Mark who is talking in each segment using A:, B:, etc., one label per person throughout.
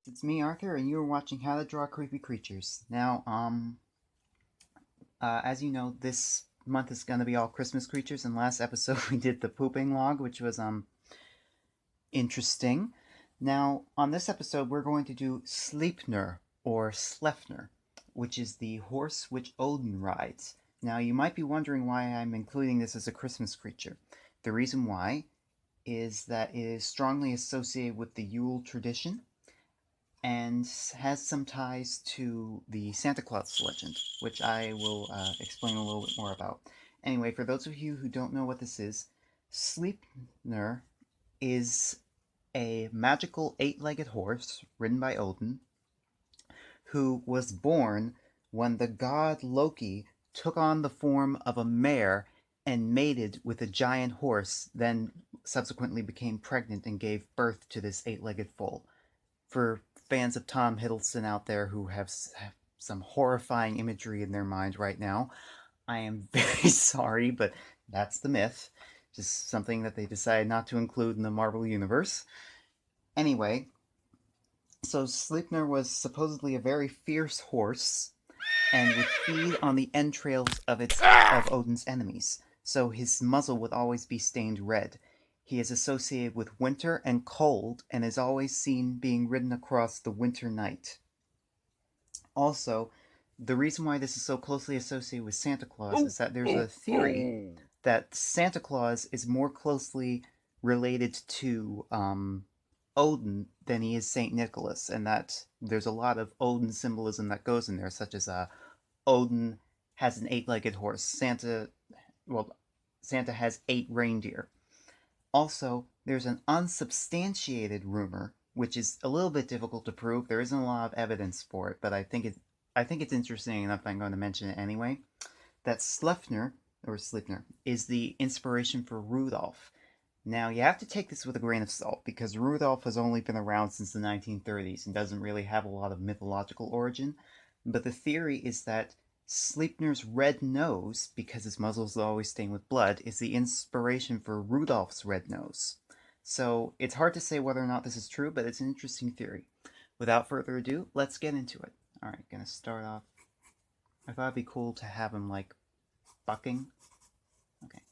A: It's me, Arthur, and you're watching How to Draw Creepy Creatures. Now, as you know, this month is gonna be all Christmas creatures, and last episode we did the pooping log, which was, interesting. Now, on this episode, we're going to do Sleipner, or Slefner, which is the horse which Odin rides. Now, you might be wondering why I'm including this as a Christmas creature. The reason why is that it is strongly associated with the Yule tradition, and has some ties to the Santa Claus legend, which I will explain a little bit more about. Anyway, for those of you who don't know what this is, Sleipner is a magical eight-legged horse ridden by Odin who was born when the god Loki took on the form of a mare and mated with a giant horse, then subsequently became pregnant and gave birth to this eight-legged foal. For fans of Tom Hiddleston out there who have some horrifying imagery in their mind right now, I am very sorry, but that's the myth. Just something that they decided not to include in the Marvel Universe. Anyway, so Sleipner was supposedly a very fierce horse and would feed on the entrails of Odin's enemies, so his muzzle would always be stained red. He is associated with winter and cold and is always seen being ridden across the winter night. Also, the reason why this is so closely associated with Santa Claus is that there's a theory that Santa Claus is more closely related to Odin than he is Saint Nicholas, and that there's a lot of Odin symbolism that goes in there, such as Odin has an eight-legged horse. Santa has eight reindeer. Also, there's an unsubstantiated rumor, which is a little bit difficult to prove. There isn't a lot of evidence for it, but I think it's interesting enough I'm going to mention it anyway. That Sleipner is the inspiration for Rudolph. Now, you have to take this with a grain of salt, because Rudolph has only been around since the 1930s and doesn't really have a lot of mythological origin, but the theory is that Sleipner's red nose, because his muzzle's always stained with blood, is the inspiration for Rudolph's red nose. So, it's hard to say whether or not this is true, but it's an interesting theory. Without further ado, let's get into it. Alright, gonna start off. I thought it'd be cool to have him, like, bucking. Okay.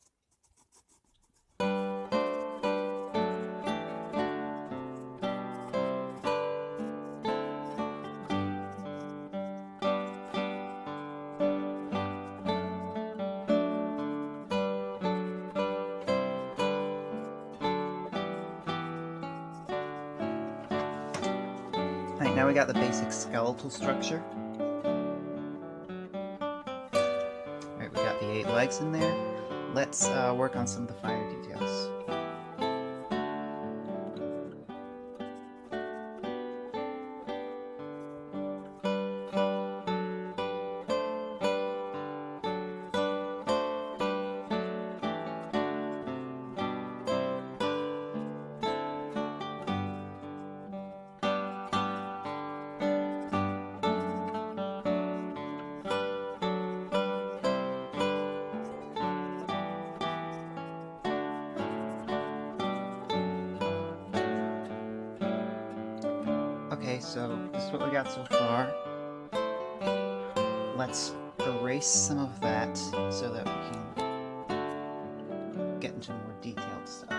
A: Alright, now we got the basic skeletal structure. Alright, we got the 8 legs in there. Let's work on some of the finer details. Okay, so this is what we got so far. Let's erase some of that so that we can get into more detailed stuff.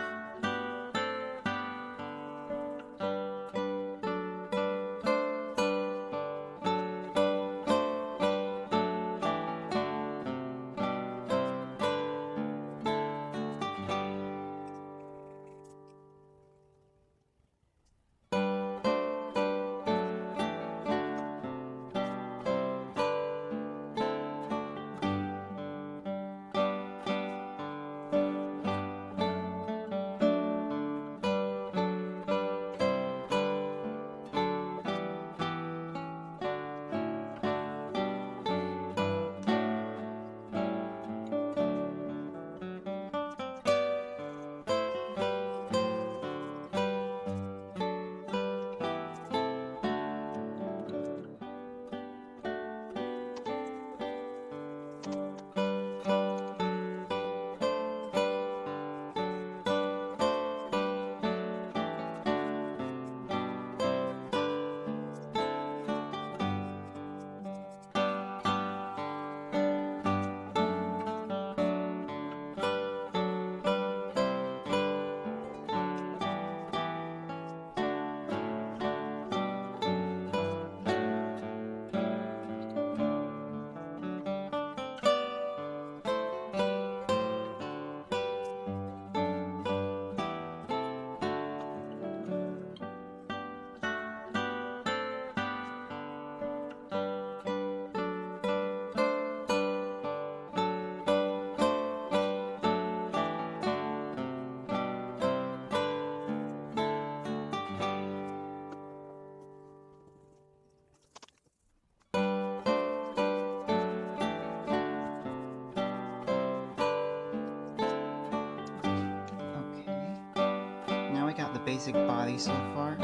A: basic body so far.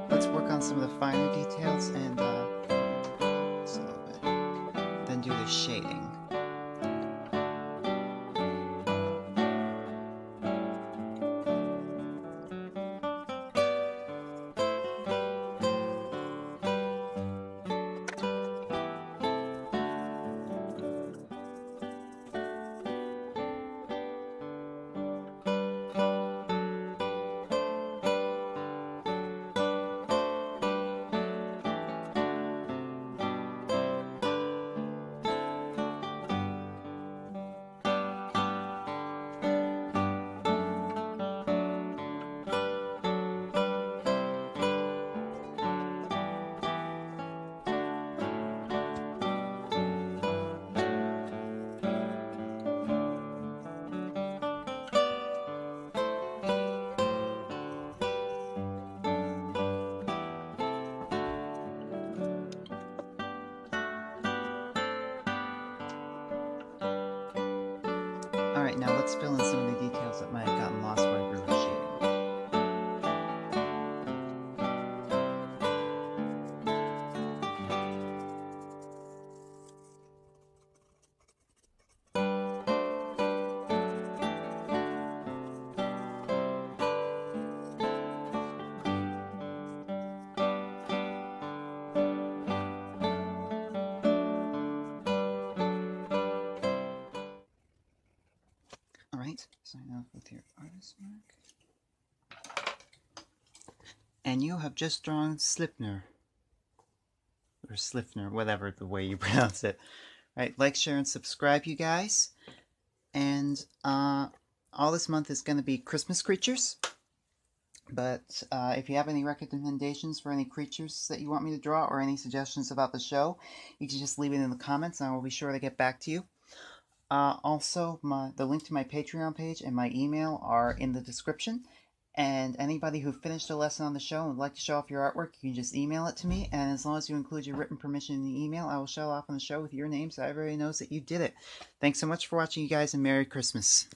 A: Let's work on some of the finer details and just a little bit. Then do the shading. Alright, now let's fill in some of the details that might have gotten lost while we were shading. Alright, sign off with your artist mark. And you have just drawn Sliepner. Or Sliepner, whatever the way you pronounce it. Alright, like, share, and subscribe, you guys. And all this month is going to be Christmas creatures. But if you have any recommendations for any creatures that you want me to draw or any suggestions about the show, you can just leave it in the comments and I will be sure to get back to you. Also, the link to my Patreon page and my email are in the description. And anybody who finished a lesson on the show and would like to show off your artwork, you can just email it to me. And as long as you include your written permission in the email, I will show off on the show with your name so everybody knows that you did it. Thanks so much for watching, you guys, and Merry Christmas.